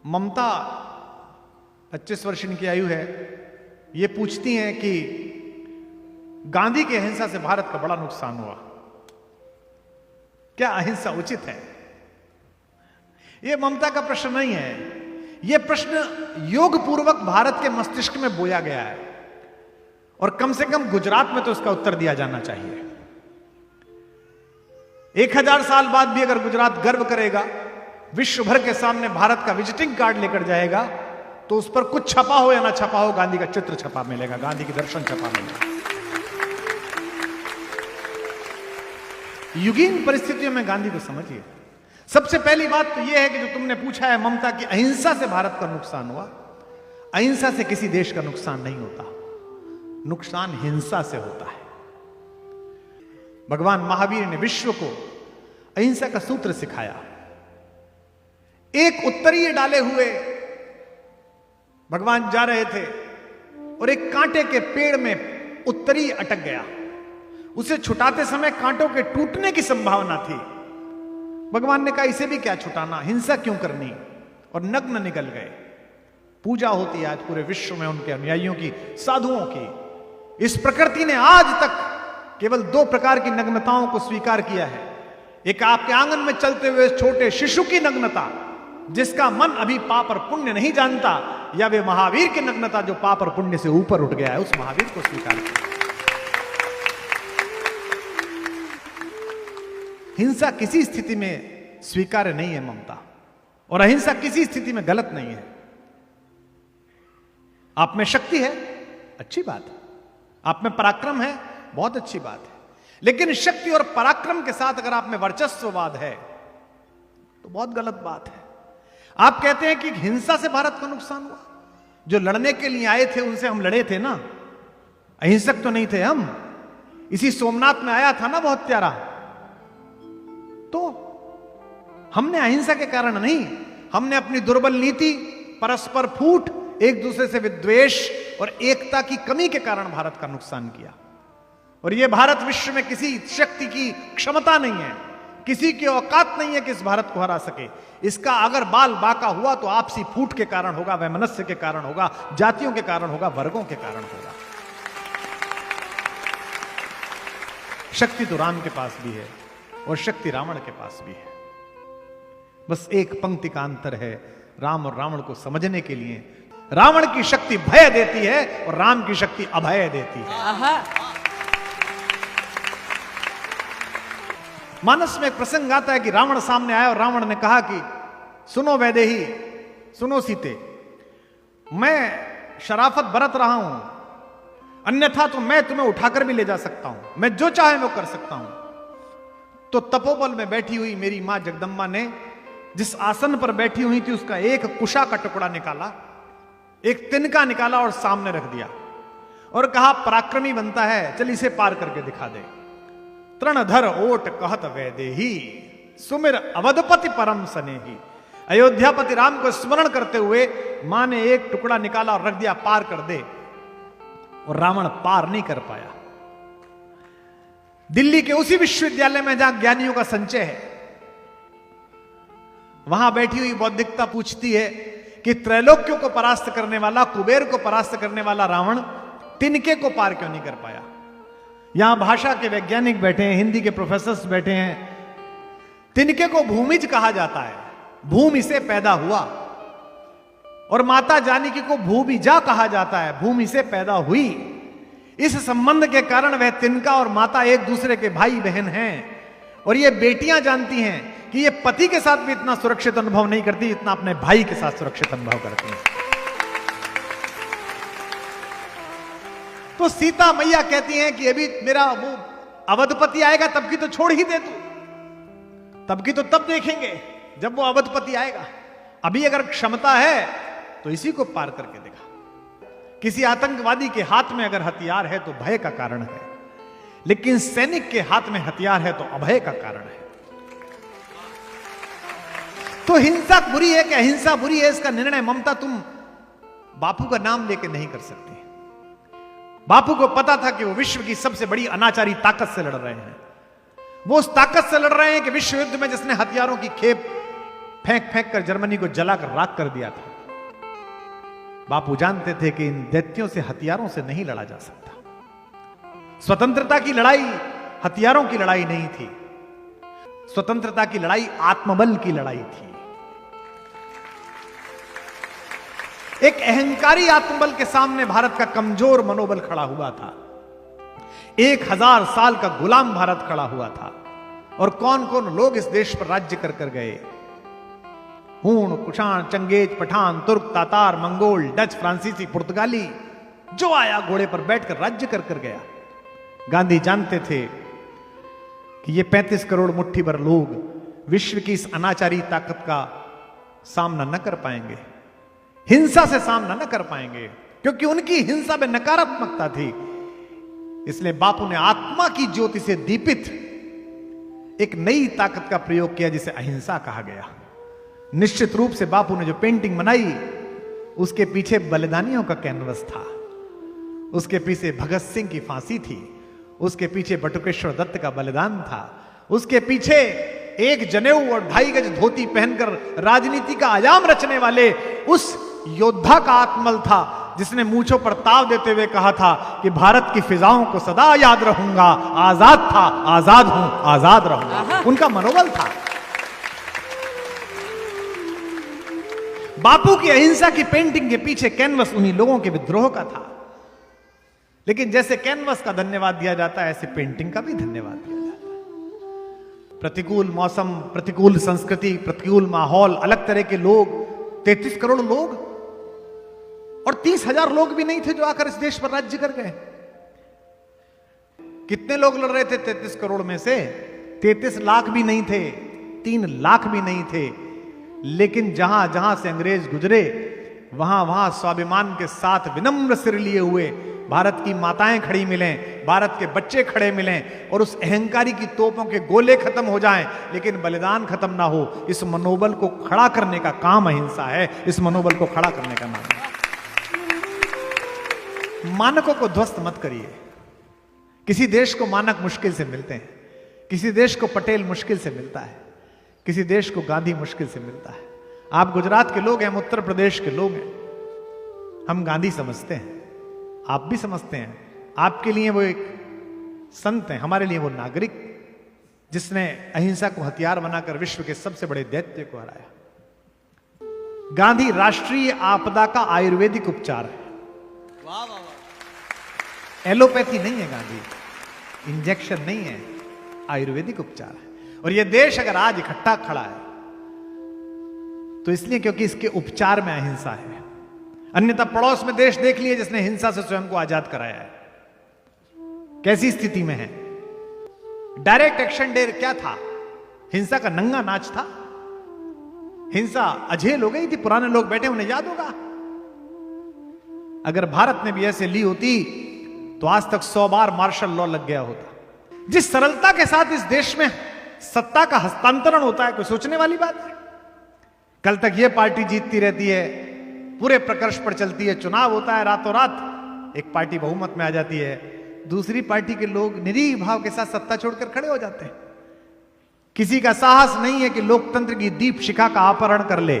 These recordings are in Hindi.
ममता 25 वर्ष इनकी आयु है। ये पूछती हैं कि गांधी की अहिंसा से भारत का बड़ा नुकसान हुआ, क्या अहिंसा उचित है? यह ममता का प्रश्न नहीं है, यह प्रश्न योग पूर्वक भारत के मस्तिष्क में बोया गया है और कम से कम गुजरात में तो इसका उत्तर दिया जाना चाहिए। 1000 साल बाद भी अगर गुजरात गर्व करेगा, विश्व भर के सामने भारत का विजिटिंग कार्ड लेकर जाएगा, तो उस पर कुछ छपा हो या ना छपा हो, गांधी का चित्र छपा मिलेगा, गांधी की दर्शन छपा मिलेगा। युगीन परिस्थितियों में गांधी को समझिए। सबसे पहली बात तो यह है कि जो तुमने पूछा है ममता की अहिंसा से भारत का नुकसान हुआ, अहिंसा से किसी देश का नुकसान नहीं होता, नुकसान हिंसा से होता है। भगवान महावीर ने विश्व को अहिंसा का सूत्र सिखाया। एक उत्तरीय डाले हुए भगवान जा रहे थे और एक कांटे के पेड़ में उत्तरीय अटक गया। उसे छुटाते समय कांटों के टूटने की संभावना थी। भगवान ने कहा इसे भी क्या छुटाना, हिंसा क्यों करनी, और नग्न निकल गए। पूजा होती है आज पूरे विश्व में उनके अनुयायियों की, साधुओं की। इस प्रकृति ने आज तक केवल 2 प्रकार की नग्नताओं को स्वीकार किया है। एक आपके आंगन में चलते हुए छोटे शिशु की नग्नता, जिसका मन अभी पाप और पुण्य नहीं जानता, या वे महावीर की नग्नता जो पाप और पुण्य से ऊपर उठ गया है, उस महावीर को स्वीकार किया। हिंसा किसी स्थिति में स्वीकार्य नहीं है ममता, और अहिंसा किसी स्थिति में गलत नहीं है। आप में शक्ति है, अच्छी बात है। आप में पराक्रम है, बहुत अच्छी बात है। लेकिन शक्ति और पराक्रम के साथ अगर आप में वर्चस्ववाद है तो बहुत गलत बात है। आप कहते हैं कि हिंसा से भारत को नुकसान हुआ। जो लड़ने के लिए आए थे उनसे हम लड़े थे ना, अहिंसक तो नहीं थे हम। इसी सोमनाथ में आया था ना बहुत प्यारा, तो हमने अहिंसा के कारण नहीं, हमने अपनी दुर्बल नीति, परस्पर फूट, एक दूसरे से विद्वेष और एकता की कमी के कारण भारत का नुकसान किया। और यह भारत विश्व में किसी शक्ति की क्षमता नहीं है, किसी की औकात नहीं है कि इस भारत को हरा सके। इसका अगर बाल बाका हुआ तो आपसी फूट के कारण होगा, वैमनस्य के कारण होगा, जातियों के कारण होगा, वर्गों के कारण होगा। शक्ति तो राम के पास भी है और शक्ति रावण के पास भी है। बस एक पंक्ति का अंतर है, राम और रावण को समझने के लिए। रावण की शक्ति भय देती है और राम की शक्ति अभय देती है। मानस में एक प्रसंग आता है कि रावण सामने आया और रावण ने कहा कि सुनो वैदेही, सुनो सीते, मैं शराफत बरत रहा हूं, अन्यथा तो मैं तुम्हें उठाकर भी ले जा सकता हूं, मैं जो चाहे वो कर सकता हूं। तो तपोबल में बैठी हुई मेरी मां जगदम्बा ने जिस आसन पर बैठी हुई थी उसका एक कुशा का टुकड़ा निकाला, एक तिनका निकाला और सामने रख दिया और कहा पराक्रमी बनता है, चल इसे पार करके दिखा दे। तृणधर ओट कहत वैदेही, सुमिर अवधपति परम सनेही। अयोध्यापति राम को स्मरण करते हुए मां ने एक टुकड़ा निकाला और रख दिया, पार कर दे। और रावण पार नहीं कर पाया। दिल्ली के उसी विश्वविद्यालय में जहां ज्ञानियों का संचय है, वहां बैठी हुई बौद्धिकता पूछती है कि त्रैलोक्यों को परास्त करने वाला, कुबेर को परास्त करने वाला रावण तिनके को पार क्यों नहीं कर पाया। यहां भाषा के वैज्ञानिक बैठे हैं, हिंदी के प्रोफेसर्स बैठे हैं। तिनके को भूमिज कहा जाता है, भूमि से पैदा हुआ, और माता जानकी को भूमिजा कहा जाता है, भूमि से पैदा हुई। इस संबंध के कारण वह तिनका और माता एक दूसरे के भाई बहन हैं। और ये बेटियां जानती हैं कि ये पति के साथ भी इतना सुरक्षित अनुभव नहीं करती जितना अपने भाई के साथ सुरक्षित अनुभव करती हैं। तो सीता मैया कहती हैं कि अभी मेरा वो अवधपति आएगा तब की तो छोड़ ही दे तू, तब की तो तब देखेंगे जब वो अवधपति आएगा। अभी अगर क्षमता है तो इसी को पार करके दिखा। किसी आतंकवादी के हाथ में अगर हथियार है तो भय का कारण है, लेकिन सैनिक के हाथ में हथियार है तो अभय का कारण है। तो हिंसा बुरी है कि अहिंसा बुरी है, इसका निर्णय ममता तुम बापू का नाम लेके नहीं कर सकती। बापू को पता था कि वो विश्व की सबसे बड़ी अनाचारी ताकत से लड़ रहे हैं। वो उस ताकत से लड़ रहे हैं कि विश्व युद्ध में जिसने हथियारों की खेप फेंक फेंक कर जर्मनी को जलाकर राख कर दिया था। बापू जानते थे कि इन दैत्यों से, हथियारों से नहीं लड़ा जा सकता। स्वतंत्रता की लड़ाई हथियारों की लड़ाई नहीं थी, स्वतंत्रता की लड़ाई आत्मबल की लड़ाई थी। एक अहंकारी आत्मबल के सामने भारत का कमजोर मनोबल खड़ा हुआ था। 1000 साल का गुलाम भारत खड़ा हुआ था। और कौन कौन लोग इस देश पर राज्य कर कर गए? हूण, कुषाण, चंगेज, पठान, तुर्क, तातार, मंगोल, डच, फ्रांसीसी, पुर्तगाली, जो आया घोड़े पर बैठकर राज्य कर कर गया। गांधी जानते थे कि ये 35 करोड़ मुट्ठी भर लोग विश्व की इस अनाचारी ताकत का सामना न कर पाएंगे, हिंसा से सामना न कर पाएंगे, क्योंकि उनकी हिंसा में नकारात्मकता थी। इसलिए बापू ने आत्मा की ज्योति से दीपित एक नई ताकत का प्रयोग किया जिसे अहिंसा कहा गया। निश्चित रूप से बापू ने जो पेंटिंग बनाई उसके पीछे बलिदानियों का कैनवस था, उसके पीछे भगत सिंह की फांसी थी, उसके पीछे बटुकेश्वर दत्त का बलिदान था, उसके पीछे एक जनेऊ और 2.5 गज धोती पहनकर राजनीति का आयाम रचने वाले उस योद्धा का आत्मबल था जिसने मूंछों पर ताव देते हुए कहा था कि भारत की फिजाओं को सदा याद रहूंगा, आजाद था, आजाद हूं, आजाद रहूंगा। उनका मनोबल था। बापू की अहिंसा की पेंटिंग के पीछे कैनवस उन्हीं लोगों के विद्रोह का था। लेकिन जैसे कैनवस का धन्यवाद दिया जाता है, ऐसे पेंटिंग का भी धन्यवाद दिया जाता है। प्रतिकूल मौसम, प्रतिकूल संस्कृति, प्रतिकूल माहौल, अलग तरह के लोग, 33 करोड़ लोग, और 30,000 लोग भी नहीं थे जो आकर इस देश पर राज्य कर गए। कितने लोग लड़ रहे थे 33 करोड़ में से? 33 लाख भी नहीं थे, 3 लाख भी नहीं थे। लेकिन जहां जहां से अंग्रेज गुजरे वहां वहां स्वाभिमान के साथ विनम्र सिर लिए हुए भारत की माताएं खड़ी मिलें, भारत के बच्चे खड़े मिलें, और उस अहंकारी की तोपों के गोले खत्म हो जाएं लेकिन बलिदान खत्म ना हो। इस मनोबल को खड़ा करने का काम अहिंसा है, इस मनोबल को खड़ा करने का नाम है। मानकों को ध्वस्त मत करिए। किसी देश को मानक मुश्किल से मिलते हैं, किसी देश को पटेल मुश्किल से मिलता है, किसी देश को गांधी मुश्किल से मिलता है। आप गुजरात के लोग हैं, हम उत्तर प्रदेश के लोग हैं, हम गांधी समझते हैं, आप भी समझते हैं। आपके लिए वो एक संत हैं, हमारे लिए वो नागरिक जिसने अहिंसा को हथियार बनाकर विश्व के सबसे बड़े दैत्य को हराया। गांधी राष्ट्रीय आपदा का आयुर्वेदिक उपचार है। वाह वाह वाह। एलोपैथी नहीं है गांधी, इंजेक्शन नहीं है, आयुर्वेदिक उपचार है। और यह देश अगर आज इकट्ठा खड़ा है तो इसलिए क्योंकि इसके उपचार में अहिंसा है। अन्यथा पड़ोस में देश देख लिए जिसने हिंसा से स्वयं को आजाद कराया है, कैसी स्थिति में है। डायरेक्ट एक्शन डे क्या था? हिंसा का नंगा नाच था। हिंसा अझेल हो गई थी, पुराने लोग बैठे उन्हें याद होगा। अगर भारत ने भी ऐसे ली होती तो आज तक 100 बार मार्शल लॉ लग गया होता। जिस सरलता के साथ इस देश में सत्ता का हस्तांतरण होता है, कोई सोचने वाली बात है? कल तक यह पार्टी जीतती रहती है, पूरे प्रकर्ष पर चलती है, चुनाव होता है, रातों रात एक पार्टी बहुमत में आ जाती है, दूसरी पार्टी के लोग निरीह भाव के साथ सत्ता छोड़कर खड़े हो जाते हैं। किसी का साहस नहीं है कि लोकतंत्र की दीप शिखा का अपहरण कर ले।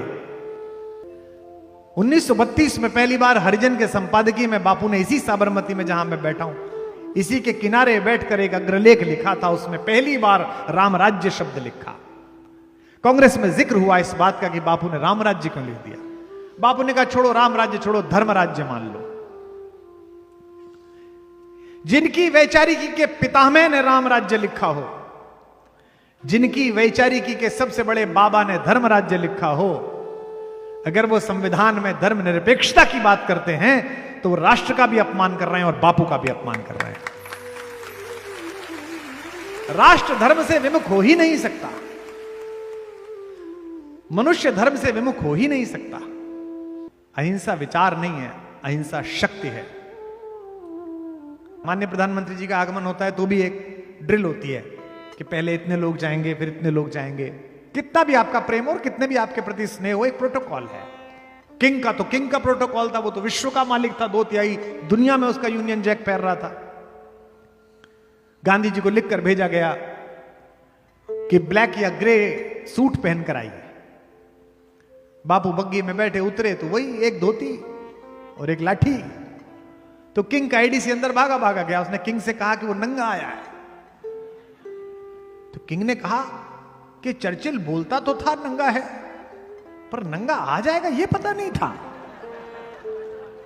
1932 में पहली बार हरिजन के संपादकीय में बापू ने इसी साबरमती में जहां मैं बैठा हूं, इसी के किनारे बैठकर एक अग्रलेख लिखा था। उसमें पहली बार राम राज्य शब्द लिखा। कांग्रेस में जिक्र हुआ इस बात का कि बापू ने राम राज्य क्यों लिख दिया। बापू ने कहा छोड़ो राम राज्य, छोड़ो धर्म राज्य मान लो। जिनकी वैचारिकी के पितामह ने राम राज्य लिखा हो, जिनकी वैचारिकी के सबसे बड़े बाबा ने धर्म राज्य लिखा हो, अगर वो संविधान में धर्म निरपेक्षता की बात करते हैं तो वो राष्ट्र का भी अपमान कर रहे हैं और बापू का भी अपमान कर रहे हैं। राष्ट्र धर्म से विमुख हो ही नहीं सकता, मनुष्य धर्म से विमुख हो ही नहीं सकता। अहिंसा विचार नहीं है, अहिंसा शक्ति है। माननीय प्रधानमंत्री जी का आगमन होता है तो भी एक ड्रिल होती है कि पहले इतने लोग जाएंगे, फिर इतने लोग जाएंगे। कितना भी आपका प्रेम और कितने भी आपके प्रति स्नेह हो, एक प्रोटोकॉल है। किंग का तो किंग का प्रोटोकॉल था, वो तो विश्व का मालिक था, 2/3 दुनिया में उसका यूनियन जैक फहर रहा था। गांधी जी को लिखकर भेजा गया कि ब्लैक या ग्रे सूट पहनकर आइए। बापू बग्गी में बैठे उतरे तो वही एक धोती और एक लाठी। तो किंग का एडीसी अंदर भागा भागा गया। उसने किंग से कहा कि वो नंगा आया है। तो किंग ने कहा कि चर्चिल बोलता तो था नंगा है, पर नंगा आ जाएगा ये पता नहीं था।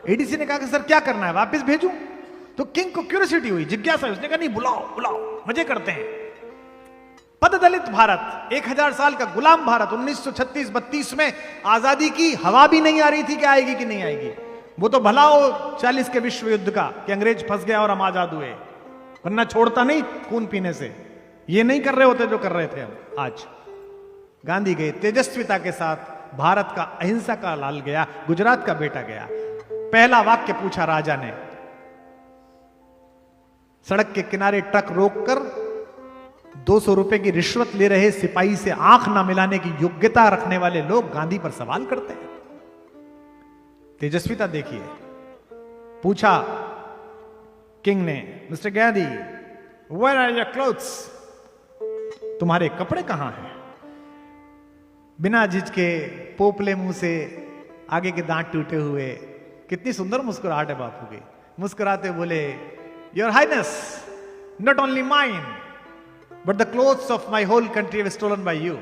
एडीसी ने कहा कि सर क्या करना है, वापस भेजूं? तो किंग को क्यूरियोसिटी हुई, जिज्ञासा। उसने कहा नहीं, बुलाओ बुलाओ, मजे करते हैं। पददलित भारत, 1000 साल का गुलाम भारत, 1936-32 में आजादी की हवा भी नहीं आ रही थी कि आएगी कि नहीं आएगी। वो तो भला हो 40 के विश्व युद्ध का कि अंग्रेज फंस गया और हम आजाद हुए, वरना छोड़ता नहीं खून पीने से। ये नहीं कर रहे होते जो कर रहे थे हम। आज गांधी गए तेजस्विता के साथ, भारत का अहिंसा का लाल गया, गुजरात का बेटा गया। पहला वाक्य पूछा राजा ने, सड़क के किनारे ट्रक रोककर 200 रुपए की रिश्वत ले रहे सिपाही से आंख ना मिलाने की योग्यता रखने वाले लोग गांधी पर सवाल करते हैं। तेजस्विता देखिए। पूछा किंग ने, mister Gandhi, where are your clothes? तुम्हारे कपड़े कहां हैं? बिना झिझके, पोपले मुंह से, आगे के दांत टूटे हुए, कितनी सुंदर मुस्कुराहट है बापू की। मुस्कुराते बोले, your highness, not only mine but the clothes of my whole country were stolen by you.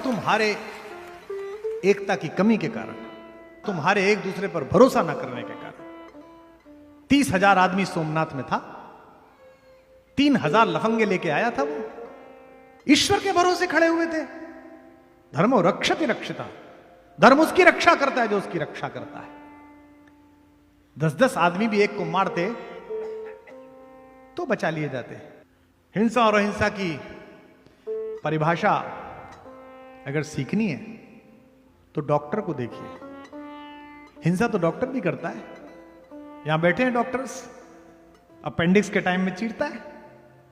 तुम्हारे एकता की कमी के कारण, तुम्हारे एक दूसरे पर भरोसा न करने के कारण 30,000 आदमी सोमनाथ में था, 3,000 लफंगे लेके आया था। वो ईश्वर के भरोसे खड़े हुए थे। धर्मो रक्षति रक्षिता, धर्म उसकी रक्षा करता है जो उसकी रक्षा करता है। 10-10 आदमी भी एक को मारते तो बचा लिए जाते। हिंसा और अहिंसा की परिभाषा अगर सीखनी है तो डॉक्टर को देखिए। हिंसा तो डॉक्टर भी करता है। यहां बैठे हैं डॉक्टर्स, अपेंडिक्स के टाइम में चीरता है,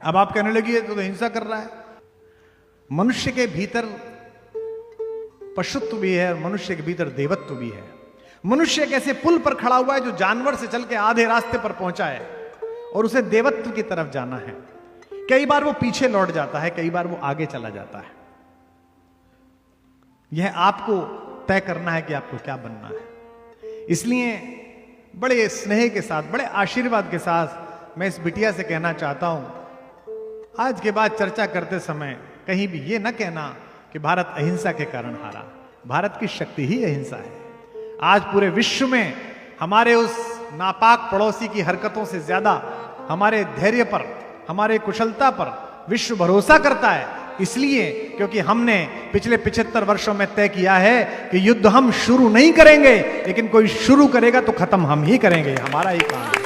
अब आप कहने लगी तो हिंसा कर रहा है। मनुष्य के भीतर पशुत्व भी है और मनुष्य के भीतर देवत्व भी है। मनुष्य एक ऐसे पुल पर खड़ा हुआ है जो जानवर से चल के आधे रास्ते पर पहुंचा है और उसे देवत्व की तरफ जाना है। कई बार वो पीछे लौट जाता है, कई बार वो आगे चला जाता है। यह आपको तय करना है कि आपको क्या बनना है। इसलिए बड़े स्नेह के साथ, बड़े आशीर्वाद के साथ मैं इस बिटिया से कहना चाहता हूं, आज के बाद चर्चा करते समय कहीं भी ये ना कहना कि भारत अहिंसा के कारण हारा। भारत की शक्ति ही अहिंसा है। आज पूरे विश्व में हमारे उस नापाक पड़ोसी की हरकतों से ज्यादा हमारे धैर्य पर, हमारे कुशलता पर विश्व भरोसा करता है। इसलिए क्योंकि हमने पिछले 75 वर्षों में तय किया है कि युद्ध हम शुरू नहीं करेंगे, लेकिन कोई शुरू करेगा तो खत्म हम ही करेंगे। हमारा ही काम है।